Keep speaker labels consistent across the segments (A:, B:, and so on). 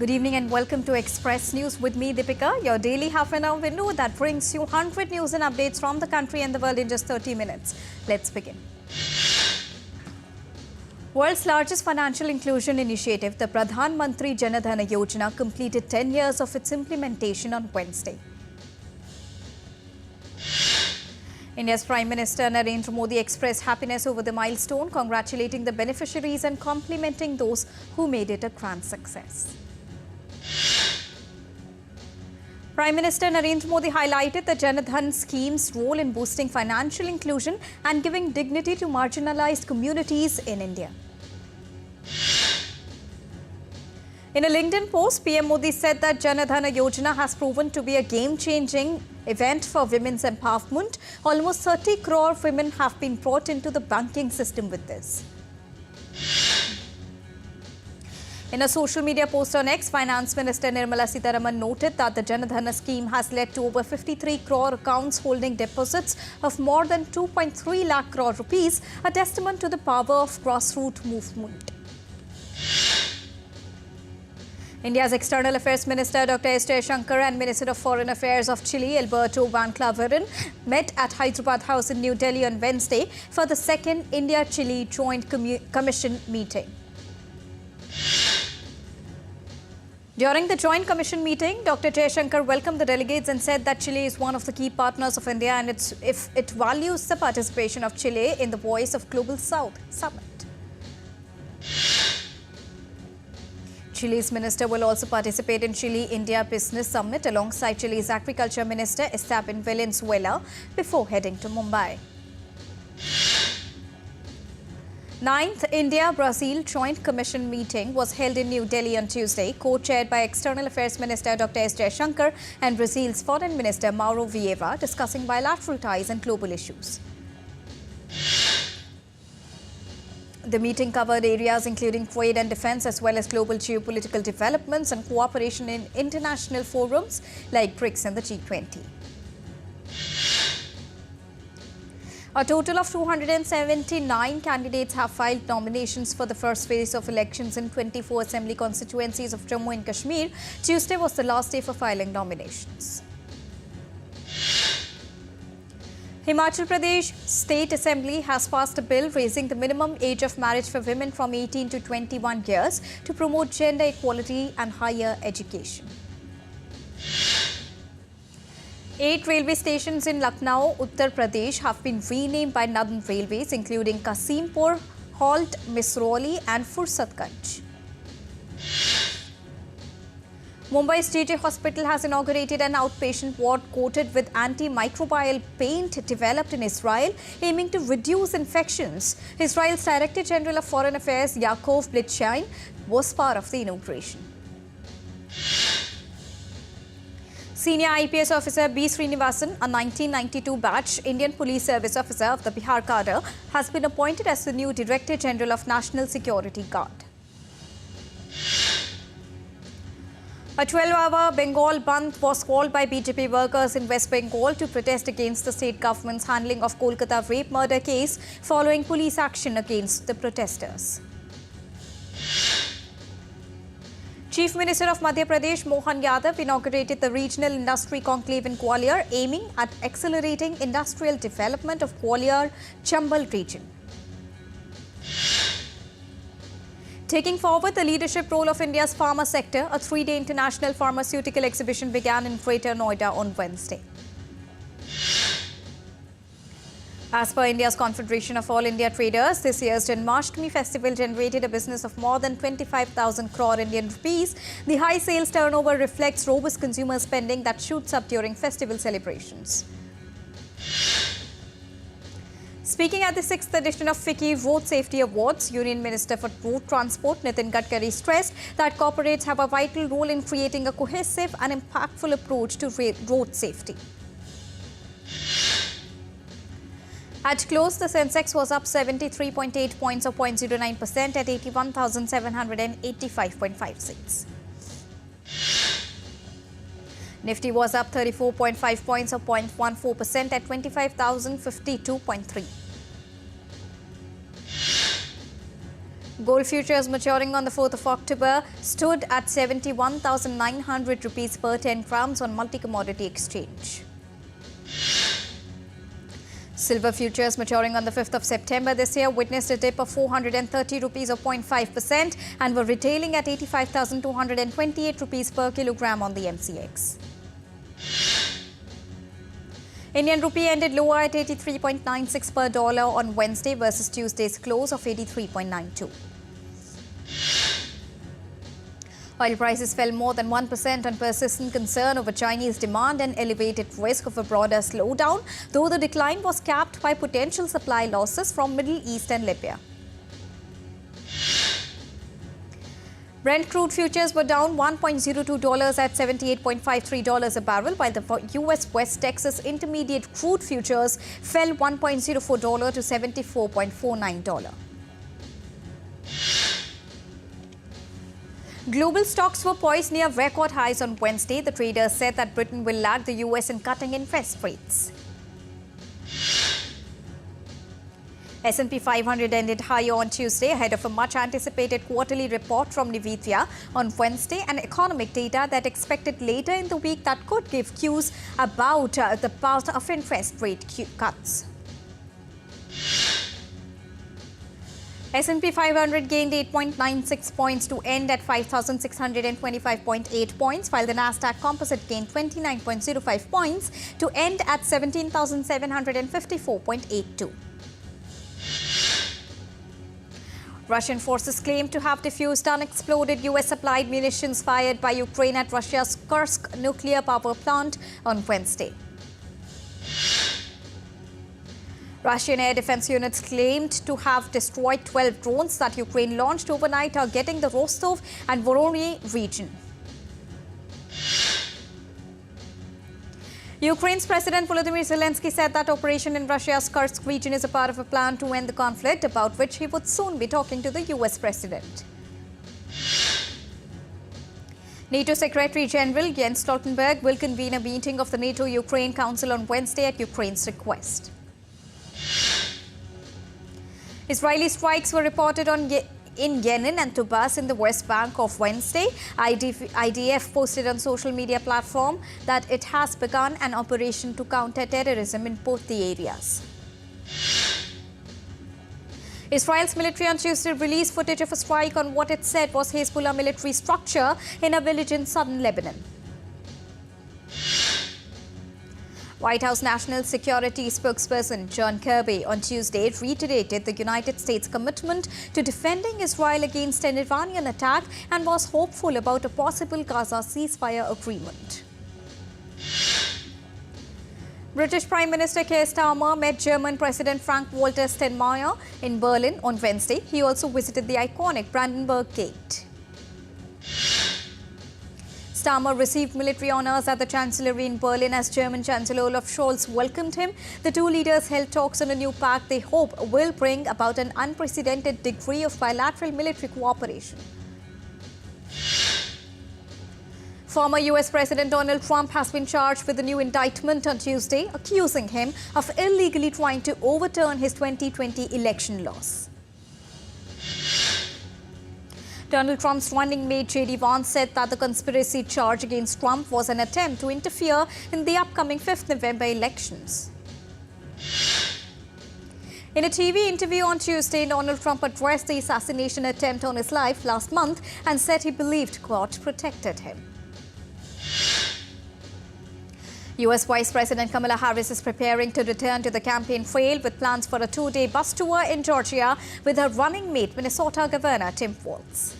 A: Good evening and welcome to Express News with me, Deepika, your daily half-an-hour window that brings you 100 news and updates from the country and the world in just 30 minutes. Let's begin. World's largest financial inclusion initiative, the Pradhan Mantri Jan Dhan Yojana, completed 10 years of its implementation on Wednesday. India's Prime Minister Narendra Modi expressed happiness over the milestone, congratulating the beneficiaries and complimenting those who made it a grand success. Prime Minister Narendra Modi highlighted the Jan Dhan scheme's role in boosting financial inclusion and giving dignity to marginalized communities in India. In a LinkedIn post, PM Modi said that Jan Dhan Yojana has proven to be a game-changing event for women's empowerment. Almost 30 crore women have been brought into the banking system with this. In a social media post on X, Finance Minister Nirmala Sitharaman noted that the Jan Dhan scheme has led to over 53 crore accounts holding deposits of more than 2.3 lakh crore rupees, a testament to the power of grassroots movement. India's External Affairs Minister Dr. S. Jaishankar and Minister of Foreign Affairs of Chile, Alberto Van Claveren, met at Hyderabad House in New Delhi on Wednesday for the second India-Chile Joint Commission meeting. During the Joint Commission meeting, Dr. Jaishankar welcomed the delegates and said that Chile is one of the key partners of India and if it values the participation of Chile in the Voice of Global South Summit. Chile's minister will also participate in Chile-India Business Summit alongside Chile's Agriculture Minister Esteban Valenzuela before heading to Mumbai. 9th India-Brazil Joint Commission meeting was held in New Delhi on Tuesday, co-chaired by External Affairs Minister Dr. S. Jaishankar and Brazil's Foreign Minister Mauro Vieira, discussing bilateral ties and global issues. The meeting covered areas including trade and defense as well as global geopolitical developments and cooperation in international forums like BRICS and the G20. A total of 279 candidates have filed nominations for the first phase of elections in 24 assembly constituencies of Jammu and Kashmir. Tuesday was the last day for filing nominations. Himachal Pradesh State Assembly has passed a bill raising the minimum age of marriage for women from 18 to 21 years to promote gender equality and higher education. 8 railway stations in Lucknow, Uttar Pradesh have been renamed by Northern Railways, including Kasimpur, Halt, Misrauli and Fursatganj. Mumbai's JJ Hospital has inaugurated an outpatient ward coated with antimicrobial paint developed in Israel, aiming to reduce infections. Israel's Director General of Foreign Affairs, Yaakov Blitzstein, was part of the inauguration. Senior IPS officer B. Srinivasan, a 1992 batch Indian Police Service officer of the Bihar cadre, has been appointed as the new Director General of National Security Guard. A 12-hour Bengal Bandh was called by BJP workers in West Bengal to protest against the state government's handling of Kolkata rape murder case following police action against the protesters. Chief Minister of Madhya Pradesh Mohan Yadav inaugurated the Regional Industry Conclave in Gwalior, aiming at accelerating industrial development of Gwalior-Chambal region. Taking forward the leadership role of India's pharma sector, a 3-day international pharmaceutical exhibition began in Greater Noida on Wednesday. As per India's Confederation of All India Traders, this year's Janmashtami festival generated a business of more than 25,000 crore Indian rupees. The high sales turnover reflects robust consumer spending that shoots up during festival celebrations. Speaking at the 6th edition of FICCI Road Safety Awards, Union Minister for Road Transport Nitin Gadkari stressed that corporates have a vital role in creating a cohesive and impactful approach to road safety. At close, the Sensex was up 73.8 points or 0.09% at 81,785.56. Nifty was up 34.5 points or 0.14% at 25,052.3. Gold futures maturing on the 4th of October stood at 71,900 rupees per 10 grams on multi-commodity exchange. Silver futures maturing on the 5th of September this year witnessed a dip of 430 rupees or 0.5% and were retailing at 85,228 rupees per kilogram on the MCX. Indian rupee ended lower at 83.96 per dollar on Wednesday versus Tuesday's close of 83.92. Oil prices fell more than 1% on persistent concern over Chinese demand and elevated risk of a broader slowdown, though the decline was capped by potential supply losses from Middle East and Libya. Brent crude futures were down $1.02 at $78.53 a barrel, while the U.S. West Texas Intermediate crude futures fell $1.04 to $74.49. Global stocks were poised near record highs on Wednesday. The traders said that Britain will lag the U.S. in cutting interest rates. S&P 500 ended higher on Tuesday ahead of a much-anticipated quarterly report from Nvidia on Wednesday and economic data that expected later in the week that could give cues about the path of interest rate cuts. S&P 500 gained 8.96 points to end at 5,625.8 points, while the Nasdaq Composite gained 29.05 points to end at 17,754.82. Russian forces claim to have defused unexploded US-supplied munitions fired by Ukraine at Russia's Kursk nuclear power plant on Wednesday. Russian air defense units claimed to have destroyed 12 drones that Ukraine launched overnight targeting the Rostov and Voronezh region. Ukraine's President Volodymyr Zelensky said that operation in Russia's Kursk region is a part of a plan to end the conflict, about which he would soon be talking to the US President. NATO Secretary General Jens Stoltenberg will convene a meeting of the NATO-Ukraine Council on Wednesday at Ukraine's request. Israeli strikes were reported in Yenin and Tubas in the West Bank of Wednesday. IDF posted on social media platform that it has begun an operation to counter terrorism in both the areas. Israel's military on Tuesday released footage of a strike on what it said was Hezbollah military structure in a village in southern Lebanon. White House National Security spokesperson John Kirby on Tuesday reiterated the United States' commitment to defending Israel against an Iranian attack and was hopeful about a possible Gaza ceasefire agreement. British Prime Minister Keir Starmer met German President Frank-Walter Steinmeier in Berlin on Wednesday. He also visited the iconic Brandenburg Gate. Starmer received military honors at the Chancellery in Berlin as German Chancellor Olaf Scholz welcomed him. The two leaders held talks on a new pact they hope will bring about an unprecedented degree of bilateral military cooperation. Former US President Donald Trump has been charged with a new indictment on Tuesday, accusing him of illegally trying to overturn his 2020 election loss. Donald Trump's running mate J.D. Vance said that the conspiracy charge against Trump was an attempt to interfere in the upcoming 5th November elections. In a TV interview on Tuesday, Donald Trump addressed the assassination attempt on his life last month and said he believed God protected him. US Vice President Kamala Harris is preparing to return to the campaign trail with plans for a 2-day bus tour in Georgia with her running mate, Minnesota Governor Tim Walz.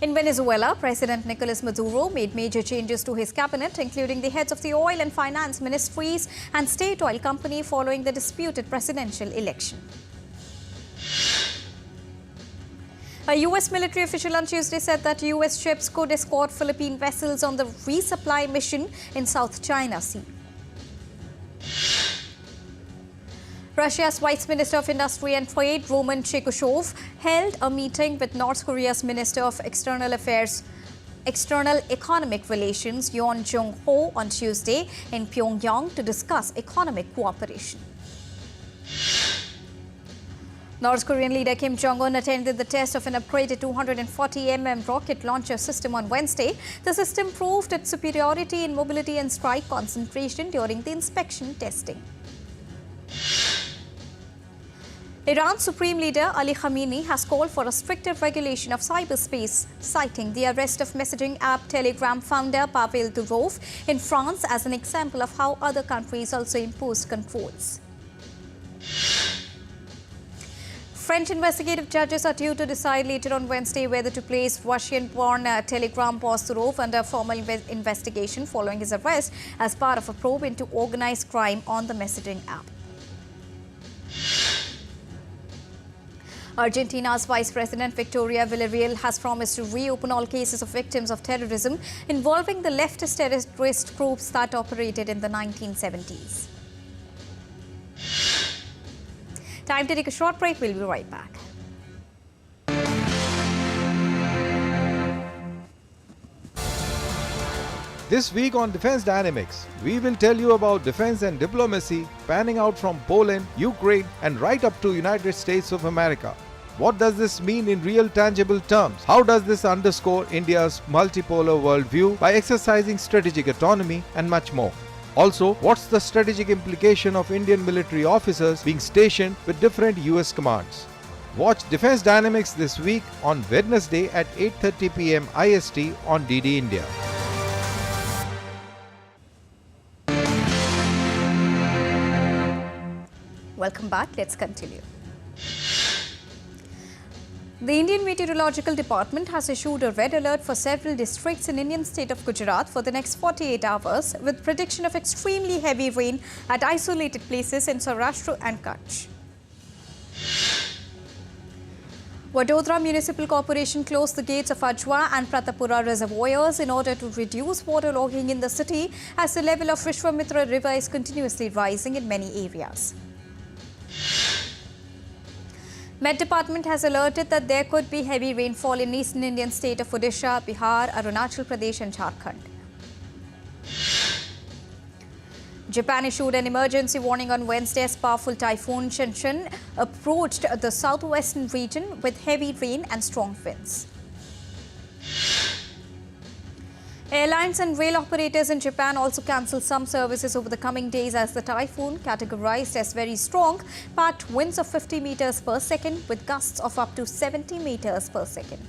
A: In Venezuela, President Nicolas Maduro made major changes to his cabinet, including the heads of the oil and finance ministries and state oil company following the disputed presidential election. A U.S. military official on Tuesday said that U.S. ships could escort Philippine vessels on the resupply mission in South China Sea. Russia's Vice Minister of Industry and Trade, Roman Chekushov, held a meeting with North Korea's Minister of External Economic Relations, Yoon Jong-ho, on Tuesday in Pyongyang to discuss economic cooperation. North Korean leader Kim Jong-un attended the test of an upgraded 240mm rocket launcher system on Wednesday. The system proved its superiority in mobility and strike concentration during the inspection testing. Iran's Supreme Leader Ali Khamenei has called for a stricter regulation of cyberspace, citing the arrest of messaging app Telegram founder Pavel Durov in France as an example of how other countries also imposed controls. French investigative judges are due to decide later on Wednesday whether to place Russian-born Telegram boss Durov under formal investigation following his arrest as part of a probe into organized crime on the messaging app. Argentina's Vice President Victoria Villarreal has promised to reopen all cases of victims of terrorism involving the leftist terrorist groups that operated in the 1970s. Time to take a short break. We'll be right back.
B: This week on Defense Dynamics, we will tell you about defense and diplomacy panning out from Poland, Ukraine, and right up to United States of America. What does this mean in real tangible terms? How does this underscore India's multipolar worldview by exercising strategic autonomy, and much more? Also, what's the strategic implication of Indian military officers being stationed with different US commands? Watch Defense Dynamics this week on Wednesday at 8:30 p.m. IST on DD India.
A: Welcome back. Let's continue. The Indian Meteorological Department has issued a red alert for several districts in Indian state of Gujarat for the next 48 hours, with prediction of extremely heavy rain at isolated places in Saurashtra and Kutch. Vadodara Municipal Corporation closed the gates of Ajwa and Pratapura reservoirs in order to reduce waterlogging in the city as the level of Vishwamitra River is continuously rising in many areas. Met Department has alerted that there could be heavy rainfall in eastern Indian state of Odisha, Bihar, Arunachal Pradesh and Jharkhand. Japan issued an emergency warning on Wednesday as powerful typhoon Shinshin approached the southwestern region with heavy rain and strong winds. Airlines and rail operators in Japan also cancelled some services over the coming days as the typhoon, categorized as very strong, packed winds of 50 meters per second with gusts of up to 70 meters per second.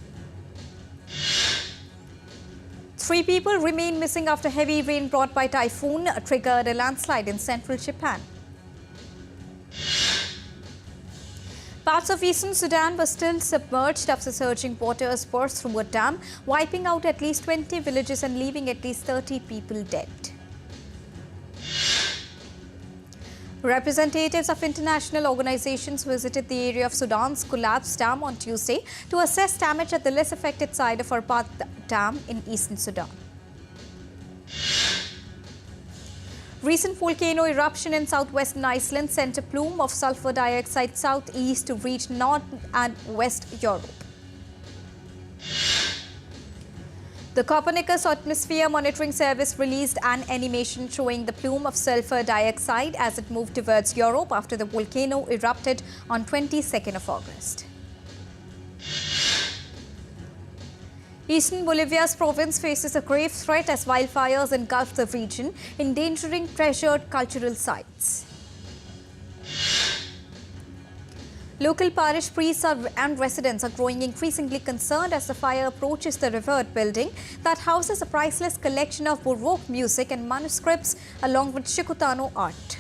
A: 3 people remain missing after heavy rain brought by typhoon triggered a landslide in central Japan. Parts of eastern Sudan were still submerged after surging waters burst through a dam, wiping out at least 20 villages and leaving at least 30 people dead. Representatives of international organizations visited the area of Sudan's collapsed dam on Tuesday to assess damage at the less affected side of Arbat Dam in eastern Sudan. Recent volcano eruption in southwestern Iceland sent a plume of sulfur dioxide southeast to reach North and West Europe. The Copernicus Atmosphere Monitoring Service released an animation showing the plume of sulfur dioxide as it moved towards Europe after the volcano erupted on 22nd of August. Eastern Bolivia's province faces a grave threat as wildfires engulf the region, endangering treasured cultural sites. Local parish priests and residents are growing increasingly concerned as the fire approaches the revered building that houses a priceless collection of Baroque music and manuscripts along with Chicotano art.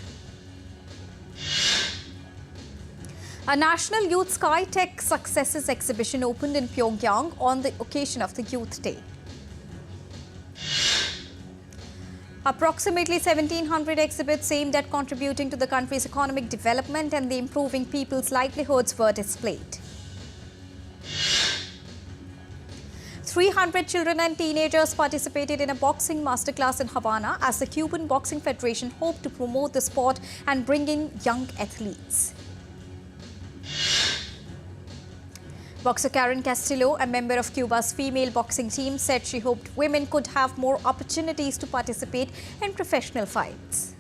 A: A National Youth Sky Tech Successes exhibition opened in Pyongyang on the occasion of the Youth Day. Approximately 1,700 exhibits aimed at contributing to the country's economic development and the improving people's livelihoods were displayed. 300 children and teenagers participated in a boxing masterclass in Havana as the Cuban Boxing Federation hoped to promote the sport and bring in young athletes. Boxer Karen Castillo, a member of Cuba's female boxing team, said she hoped women could have more opportunities to participate in professional fights.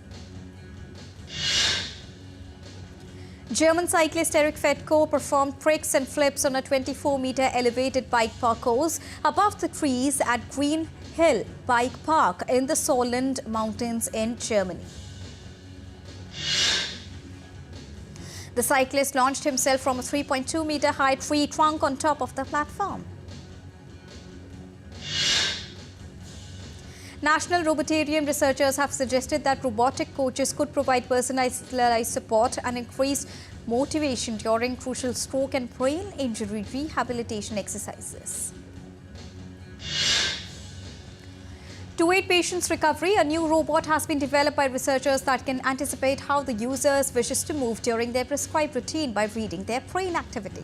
A: German cyclist Eric Fetko performed tricks and flips on a 24-meter elevated bike park course above the trees at Green Hill Bike Park in the Solent Mountains in Germany. The cyclist launched himself from a 3.2-meter high tree trunk on top of the platform. National Robotarian researchers have suggested that robotic coaches could provide personalized support and increased motivation during crucial stroke and brain injury rehabilitation exercises. To aid patients' recovery, a new robot has been developed by researchers that can anticipate how the user wishes to move during their prescribed routine by reading their brain activity.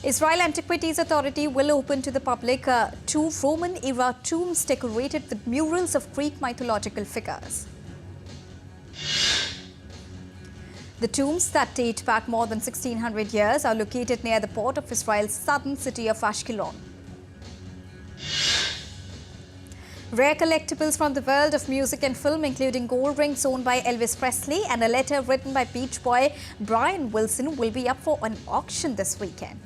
A: Israel Antiquities Authority will open to the public two Roman-era tombs decorated with murals of Greek mythological figures. The tombs that date back more than 1600 years are located near the port of Israel's southern city of Ashkelon. Rare collectibles from the world of music and film, including gold rings owned by Elvis Presley and a letter written by Beach Boy Brian Wilson, will be up for an auction this weekend.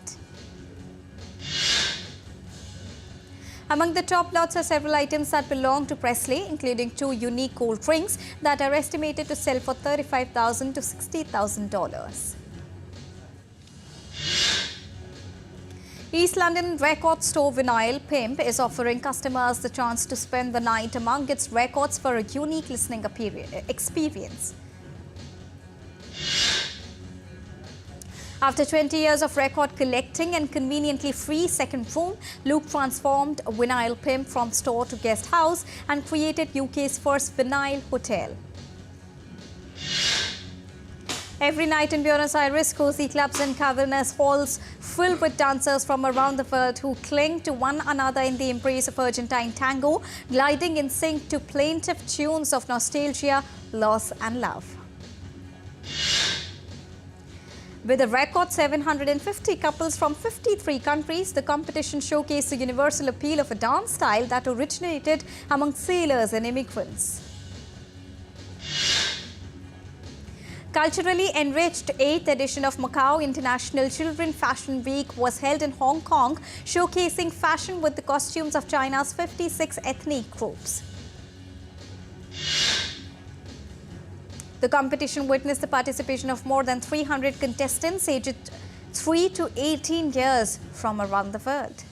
A: Among the top lots are several items that belong to Presley, including two unique gold rings that are estimated to sell for $35,000 to $60,000. East London record store Vinyl Pimp is offering customers the chance to spend the night among its records for a unique listening experience. After 20 years of record collecting and conveniently free second room, Luke transformed Vinyl Pimp from store to guest house and created UK's first vinyl hotel. Every night in Buenos Aires, cozy clubs and cavernous halls filled with dancers from around the world who cling to one another in the embrace of Argentine tango, gliding in sync to plaintive tunes of nostalgia, loss and love. With a record 750 couples from 53 countries, the competition showcased the universal appeal of a dance style that originated among sailors and immigrants. Culturally enriched 8th edition of Macau International Children Fashion Week was held in Hong Kong, showcasing fashion with the costumes of China's 56 ethnic groups. The competition witnessed the participation of more than 300 contestants aged 3 to 18 years from around the world.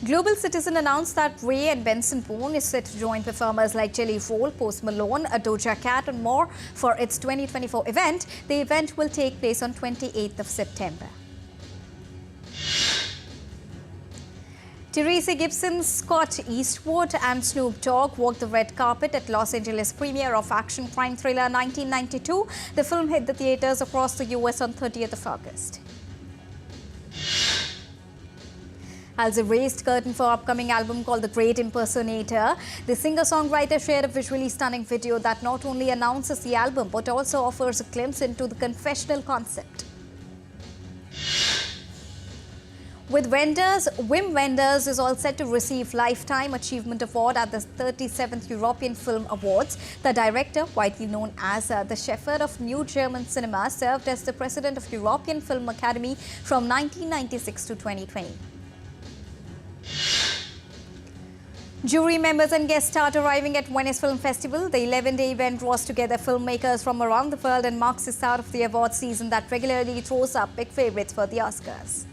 A: Global Citizen announced that Ray and Benson Boone is set to join performers like Jelly Roll, Post Malone, Doja Cat and more for its 2024 event. The event will take place on 28th of September. Therese Gibson, Scott Eastwood and Snoop Dogg walked the red carpet at Los Angeles premiere of action crime thriller 1992. The film hit the theaters across the US on 30th of August. As a raised curtain for upcoming album called The Great Impersonator, the singer-songwriter shared a visually stunning video that not only announces the album but also offers a glimpse into the confessional concept. With Wim Wenders is all set to receive Lifetime Achievement Award at the 37th European Film Awards. The director, widely known as the Shepherd of New German Cinema, served as the president of European Film Academy from 1996 to 2020. Jury members and guests start arriving at Venice Film Festival. The 11-day event draws together filmmakers from around the world and marks the start of the award season that regularly throws up big favorites for the Oscars.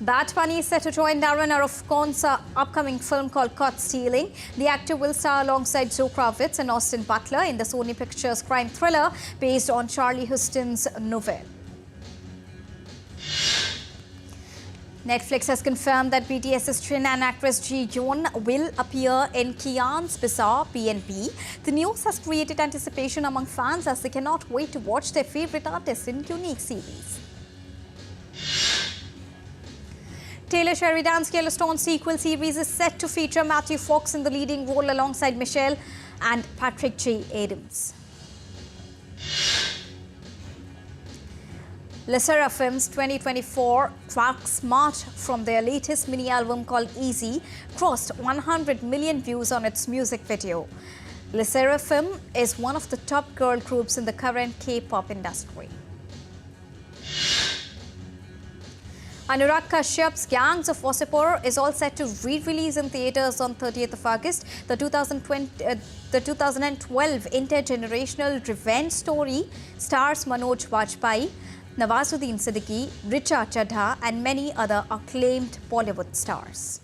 A: Bad Bunny is set to join Darren Aronofsky's upcoming film called Caught Stealing. The actor will star alongside Zoe Kravitz and Austin Butler in the Sony Pictures crime thriller based on Charlie Huston's novel. Netflix has confirmed that BTS's Chin and actress Ji Yoon will appear in Kian's Bizarre B&B. The news has created anticipation among fans as they cannot wait to watch their favorite artists in unique series. Taylor Sheridan's Yellowstone sequel series is set to feature Matthew Fox in the leading role alongside Michelle and Patrick J. Adams. Le Seraphim's 2024 track Smart from their latest mini album called Easy crossed 100 million views on its music video. Le Seraphim is one of the top girl groups in the current K-pop industry. Anurag Kashyap's Gangs of Wasseypur is all set to re-release in theatres on 30th of August. The 2012 intergenerational revenge story stars Manoj Bajpayee, Nawazuddin Siddiqui, Richa Chadha and many other acclaimed Bollywood stars.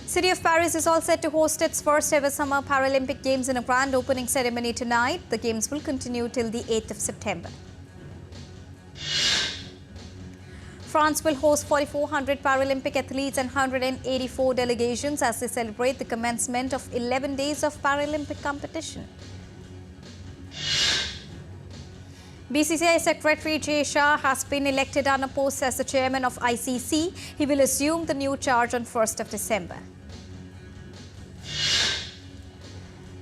A: City of Paris is all set to host its first ever Summer Paralympic Games in a grand opening ceremony tonight. The Games will continue till the 8th of September. France will host 4,400 Paralympic athletes and 184 delegations as they celebrate the commencement of 11 days of Paralympic competition. BCCI Secretary Jay Shah has been elected unopposed as the chairman of ICC. He will assume the new charge on 1st of December.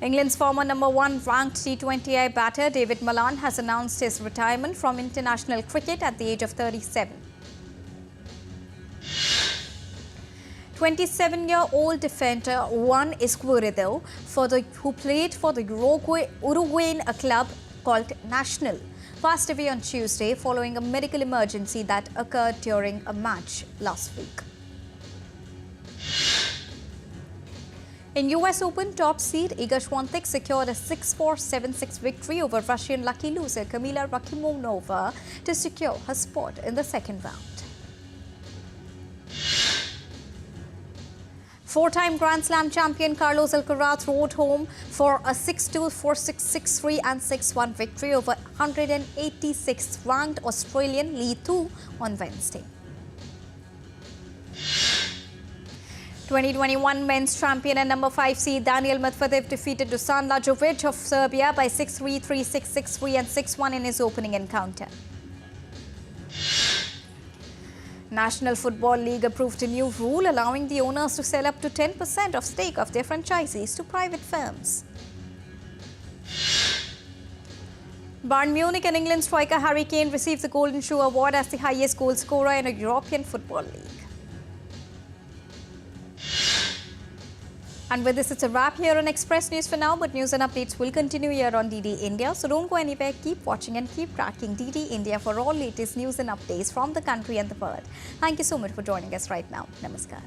A: England's former number 1 ranked T20I batter David Malan has announced his retirement from international cricket at the age of 37. 27-year-old defender Juan Escudero, who played for the Uruguayan club called Nacional, passed away on Tuesday following a medical emergency that occurred during a match last week. In US Open top seed, Iga Swiatek secured a 6-4, 7-6 victory over Russian lucky loser Kamila Rakhmonova to secure her spot in the second round. Four-time Grand Slam champion Carlos Alcaraz rode home for a 6-2, 4-6, 6-3 and 6-1 victory over 186th ranked Australian Lee Tu on Wednesday. 2021 men's champion and number 5 seed Daniil Medvedev defeated Dusan Lajovic of Serbia by 6-3, 3-6, 6-3 and 6-1 in his opening encounter. National Football League approved a new rule allowing the owners to sell up to 10% of stake of their franchisees to private firms. Bayern Munich and England striker Harry Kane received the Golden Shoe Award as the highest goal scorer in a European Football League. And with this, it's a wrap here on Express News for now, but news and updates will continue here on DD India. So don't go anywhere, keep watching and keep tracking DD India for all latest news and updates from the country and the world. Thank you so much for joining us right now. Namaskar.